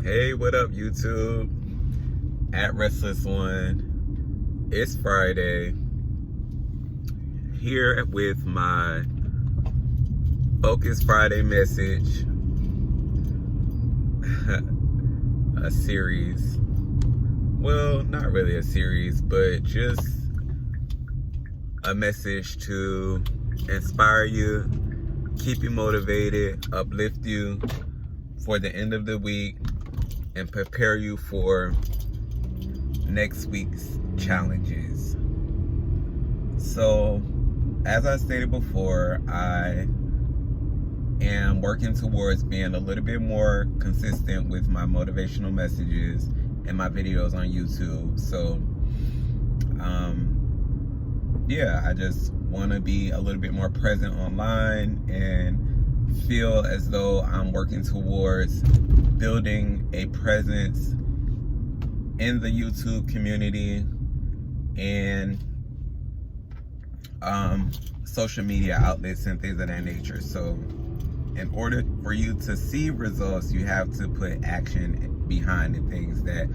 Hey, what up, YouTube? At Restless One. It's Friday. Here with my Focus Friday message. A series. Well, not really a series, but just a message to inspire you, keep you motivated, uplift you for the end of the week, and prepare you for next week's challenges. So, as I stated before, I am working towards being a little bit more consistent with my motivational messages and my videos on YouTube. So, I just want to be a little bit more present online and feel as though I'm working towards building a presence in the YouTube community and social media outlets and things of that nature. So in order for you to see results, you have to put action behind the things that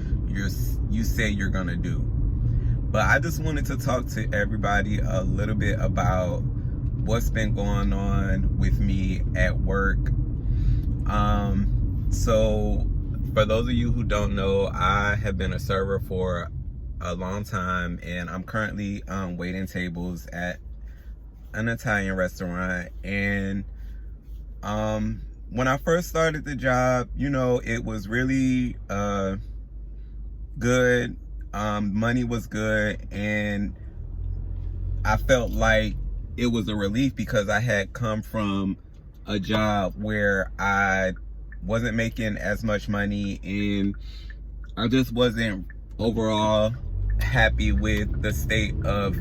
you say you're gonna do. But I just wanted to talk to everybody a little bit about what's been going on with me at work. So for those of you who don't know, I have been a server for a long time, and I'm currently waiting tables at an Italian restaurant. And when I first started the job, it was really good. Money was good, and I felt like it was a relief because I had come from a job where I wasn't making as much money, and I just wasn't overall happy with the state of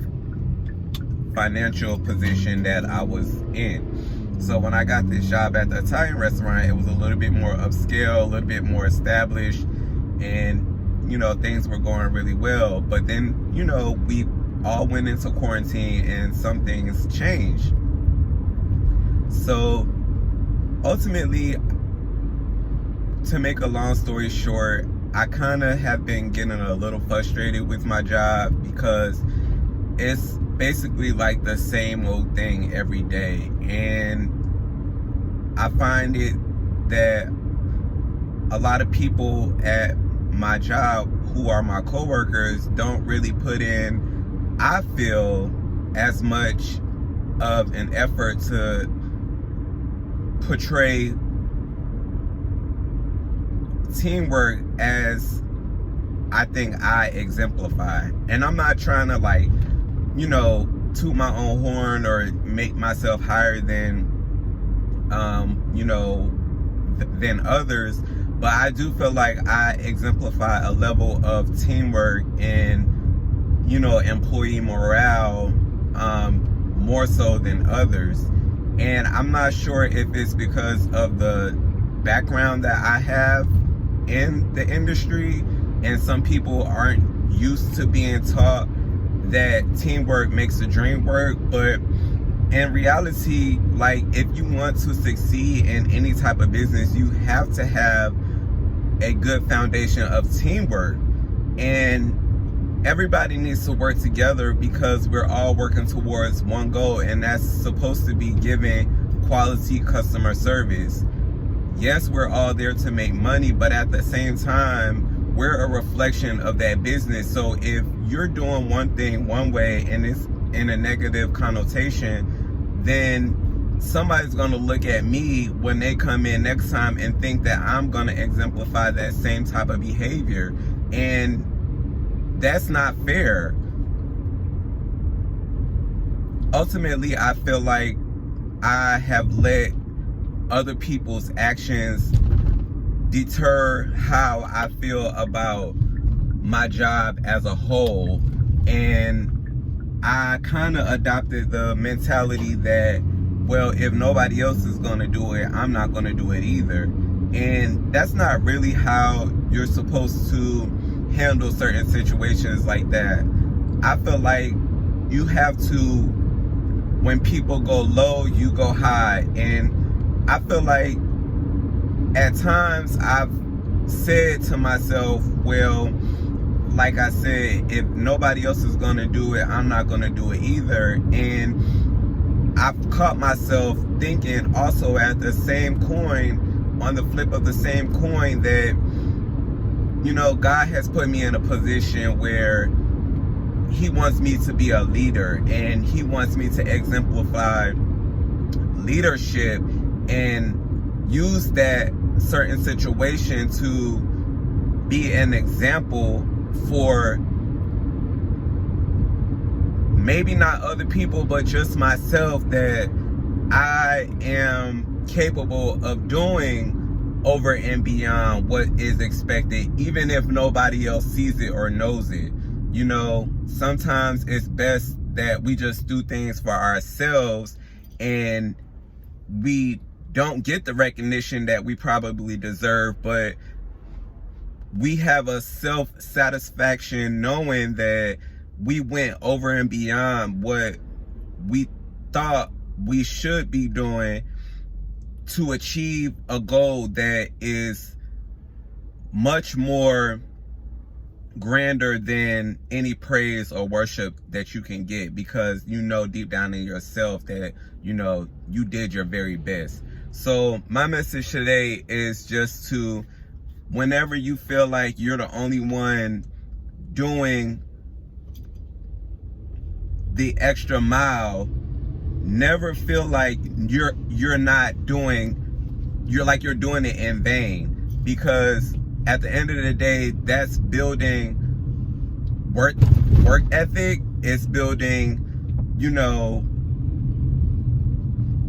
financial position that I was in. So when I got this job at the Italian restaurant, it was a little bit more upscale, a little bit more established, and things were going really well. But then we all went into quarantine and some things changed. So ultimately, to make a long story short, I kind of have been getting a little frustrated with my job because it's basically like the same old thing every day. And I find it that a lot of people at my job who are my coworkers don't really put in, I feel, as much of an effort to portray teamwork as I think I exemplify. And I'm not trying to toot my own horn or make myself higher than than others, but I do feel like I exemplify a level of teamwork and employee morale more so than others. And I'm not sure if it's because of the background that I have in the industry, and some people aren't used to being taught that teamwork makes the dream work. But in reality, if you want to succeed in any type of business, you have to have a good foundation of teamwork, and everybody needs to work together because we're all working towards one goal, and that's supposed to be giving quality customer service. Yes, we're all there to make money, but at the same time, we're a reflection of that business. So if you're doing one thing one way and it's in a negative connotation, then somebody's going to look at me when they come in next time and think that I'm going to exemplify that same type of behavior. And that's not fair. Ultimately, I feel like I have let other people's actions deter how I feel about my job as a whole. And I kind of adopted the mentality that, well, if nobody else is going to do it, I'm not going to do it either. And that's not really how you're supposed to handle certain situations like that. I feel like you have to, when people go low, you go high. And I feel like at times I've said to myself, well, like I said, if nobody else is gonna do it, I'm not gonna do it either. And I've caught myself thinking also at the same coin, on the flip of the same coin, that, you know, God has put me in a position where he wants me to be a leader, and he wants me to exemplify leadership and use that certain situation to be an example for maybe not other people, but just myself, that I am capable of doing over and beyond what is expected, even if nobody else sees it or knows it. You know, sometimes it's best that we just do things for ourselves, and we don't get the recognition that we probably deserve, but we have a self-satisfaction knowing that we went over and beyond what we thought we should be doing to achieve a goal that is much more grander than any praise or worship that you can get, because you know deep down in yourself that, you know, you did your very best. So my message today is just to, whenever you feel like you're the only one doing the extra mile, never feel like you're doing it in vain, because at the end of the day, that's building work ethic. It's building, you know,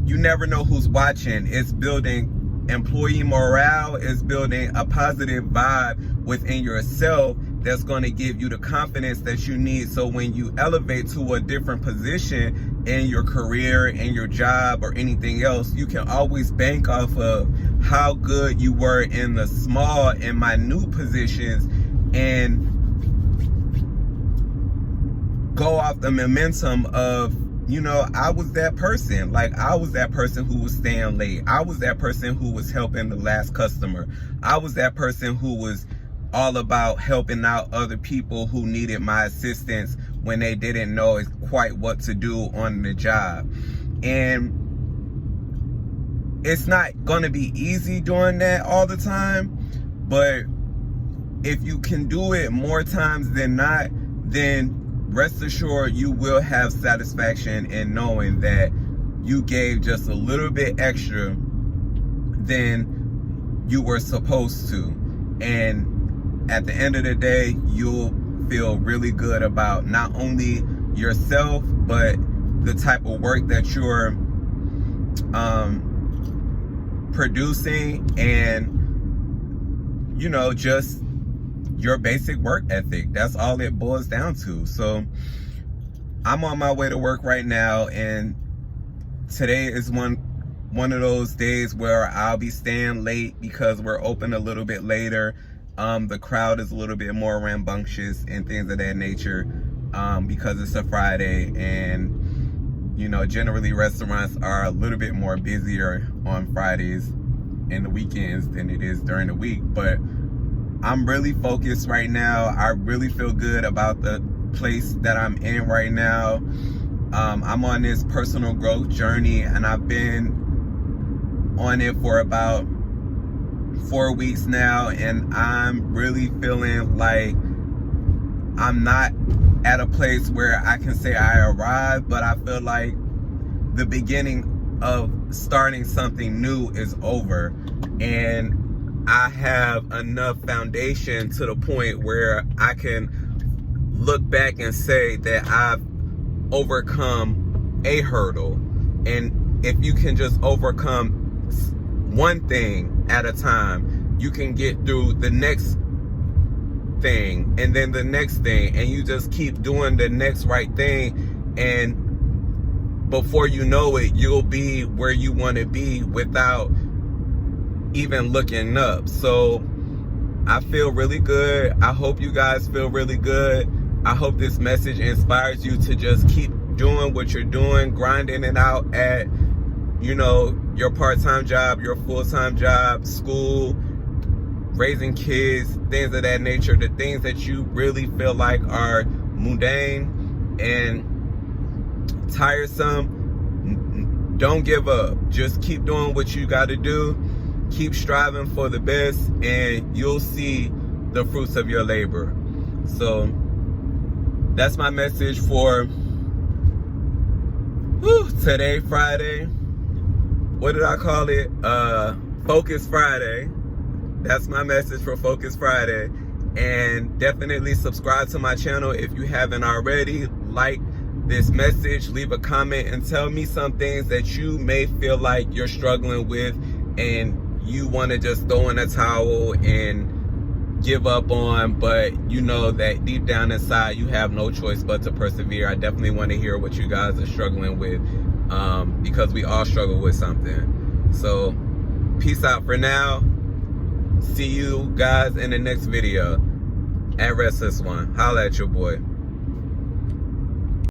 you never know who's watching. It's building employee morale. It's building a positive vibe within yourself that's going to give you the confidence that you need, so when you elevate to a different position in your career, in your job, or anything else, you can always bank off of how good you were in the small and minute positions, and go off the momentum of, you know, I was that person. Like, I was that person who was staying late. I was that person who was helping the last customer. I was that person who was all about helping out other people who needed my assistance when they didn't know quite what to do on the job. And it's not gonna be easy doing that all the time, but if you can do it more times than not, then rest assured you will have satisfaction in knowing that you gave just a little bit extra than you were supposed to. And at the end of the day, you'll feel really good about not only yourself, but the type of work that you're producing, and, you know, just your basic work ethic. That's all it boils down to. So I'm on my way to work right now, and today is one of those days where I'll be staying late because we're open a little bit later. The crowd is a little bit more rambunctious and things of that nature, because it's a Friday, and, you know, generally restaurants are a little bit more busier on Fridays and the weekends than it is during the week. But I'm really focused right now. I really feel good about the place that I'm in right now. I'm on this personal growth journey, and I've been on it for about 4 weeks now, and I'm really feeling like I'm not at a place where I can say I arrived, but I feel like the beginning of starting something new is over, and I have enough foundation to the point where I can look back and say that I've overcome a hurdle. And if you can just overcome one thing at a time, you can get through the next thing, and then the next thing, and you just keep doing the next right thing, and before you know it, you'll be where you want to be without even looking up. So I feel really good. I hope you guys feel really good. I hope this message inspires you to just keep doing what you're doing, grinding it out at, you know, your part-time job, your full-time job, school, raising kids, things of that nature, the things that you really feel like are mundane and tiresome, don't give up. Just keep doing what you got to do. Keep striving for the best, and you'll see the fruits of your labor. So that's my message for today, Friday. What did I call it? Focus Friday. That's my message for Focus Friday. And definitely subscribe to my channel if you haven't already. Like this message, leave a comment, and tell me some things that you may feel like you're struggling with and you want to just throw in a towel and give up on, but you know that deep down inside you have no choice but to persevere. I definitely want to hear what you guys are struggling with, because we all struggle with something. So peace out for now. See you guys in the next video. At Restless One. Holla at your boy.